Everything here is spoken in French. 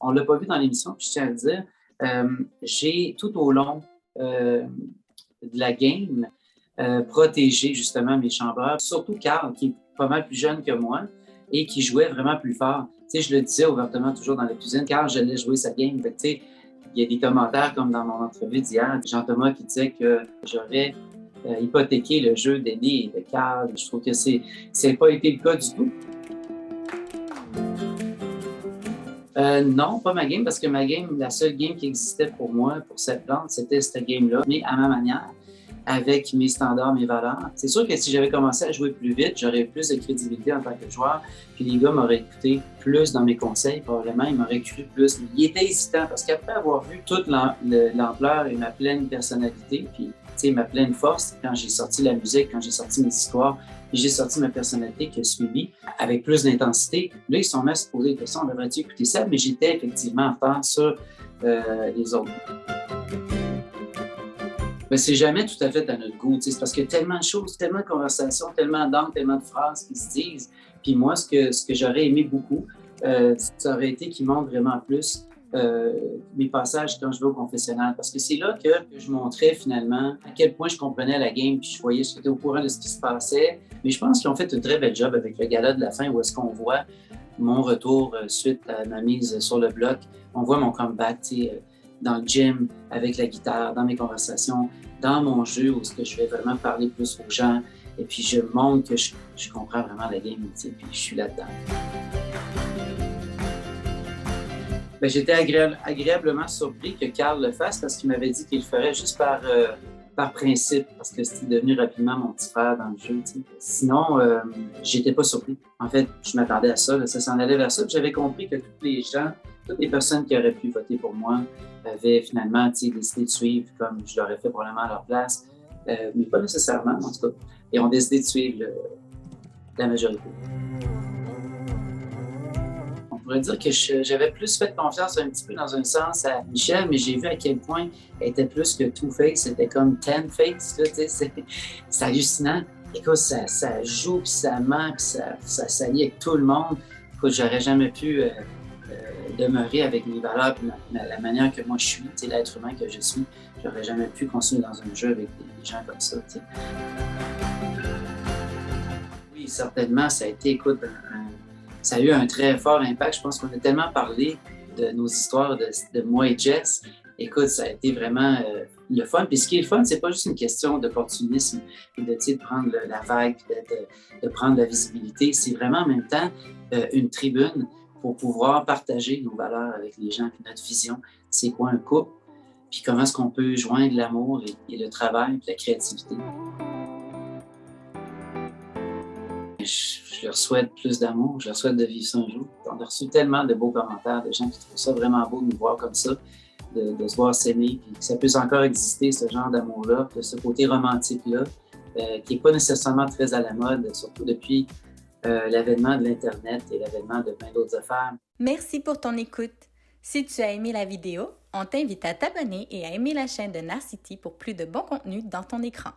On ne l'a pas vu dans l'émission, puis je tiens à le dire. J'ai tout au long de la game protégé justement mes chambreurs, surtout Carl, qui est pas mal plus jeune que moi et qui jouait vraiment plus fort. Tu sais, je le disais ouvertement toujours dans la cuisine, Carl, j'allais jouer sa game. Fait que, tu sais, il y a des commentaires comme dans mon entrevue d'hier, Jean-Thomas qui disait que j'aurais hypothéqué le jeu d'Aimé et de Carl. Je trouve que c'est pas été le cas du tout. Non, pas ma game, parce que ma game, la seule game qui existait pour moi, pour cette plante, c'était cette game-là, mais à ma manière, avec mes standards, mes valeurs. C'est sûr que si j'avais commencé à jouer plus vite, j'aurais eu plus de crédibilité en tant que joueur, puis les gars m'auraient écouté plus dans mes conseils, probablement, ils m'auraient cru plus. Mais il était hésitant, parce qu'après avoir vu toute l'ampleur et ma pleine personnalité, puis ma pleine force, quand j'ai sorti la musique, quand j'ai sorti mes histoires, puis j'ai sorti ma personnalité qui a suivi avec plus d'intensité. Là, ils sont mis à se poser des questions, on devrait-tu écouter ça? Mais j'étais effectivement en retard sur les autres. Mais c'est jamais tout à fait à notre goût. C'est parce qu'il y a tellement de choses, tellement de conversations, tellement d'angles, tellement de phrases qui se disent. Puis moi, ce que j'aurais aimé beaucoup, ça aurait été qu'ils montrent vraiment plus mes passages quand je vais au confessionnal. Parce que c'est là que je montrais finalement à quel point je comprenais la game, puis je voyais, j'étais au courant de ce qui se passait. Mais je pense qu'ils ont fait un très bel job avec le gala de la fin, où est-ce qu'on voit mon retour suite à ma mise sur le bloc. On voit mon comeback, dans le gym, avec la guitare, dans mes conversations, dans mon jeu, où est-ce que je vais vraiment parler plus aux gens. Et puis, je montre que je comprends vraiment la game, puis je suis là-dedans. Ben, j'étais agréablement surpris que Carl le fasse parce qu'il m'avait dit qu'il le ferait juste par principe, parce que c'était devenu rapidement mon petit frère dans le jeu. T'sais. Sinon, j'étais pas surpris. En fait, je m'attendais à ça, là, ça s'en allait vers ça. Puis j'avais compris que tous les gens, toutes les personnes qui auraient pu voter pour moi avaient finalement décidé de suivre comme je l'aurais fait probablement à leur place, mais pas nécessairement, en tout cas. Et ont décidé de suivre la majorité. On pourrait dire que j'avais plus fait confiance un petit peu dans un sens à Michel, mais j'ai vu à quel point elle était plus que Two-Face, c'était comme Ten-Face, c'est hallucinant. Écoute, ça joue, puis ça ment, puis ça s'allie avec tout le monde. Écoute, j'aurais jamais pu demeurer avec mes valeurs, puis la manière que moi je suis, l'être humain que je suis. J'aurais jamais pu continuer dans un jeu avec des gens comme ça. T'sais. Oui, certainement, ça a été, écoute, ça a eu un très fort impact. Je pense qu'on a tellement parlé de nos histoires de moi et Jess. Écoute, ça a été vraiment le fun. Puis ce qui est le fun, c'est pas juste une question d'opportunisme et de prendre la vague, de prendre la visibilité. C'est vraiment en même temps une tribune pour pouvoir partager nos valeurs avec les gens, puis notre vision. C'est quoi un couple? Puis comment est-ce qu'on peut joindre l'amour et le travail, puis la créativité? Je leur souhaite plus d'amour, je leur souhaite de vivre ça un jour. On a reçu tellement de beaux commentaires de gens qui trouvent ça vraiment beau de nous voir comme ça, de se voir s'aimer, puis que ça puisse encore exister, ce genre d'amour-là, de ce côté romantique-là, qui n'est pas nécessairement très à la mode, surtout depuis l'avènement de l'Internet et l'avènement de plein d'autres affaires. Merci pour ton écoute. Si tu as aimé la vidéo, on t'invite à t'abonner et à aimer la chaîne de Narcity pour plus de bons contenus dans ton écran.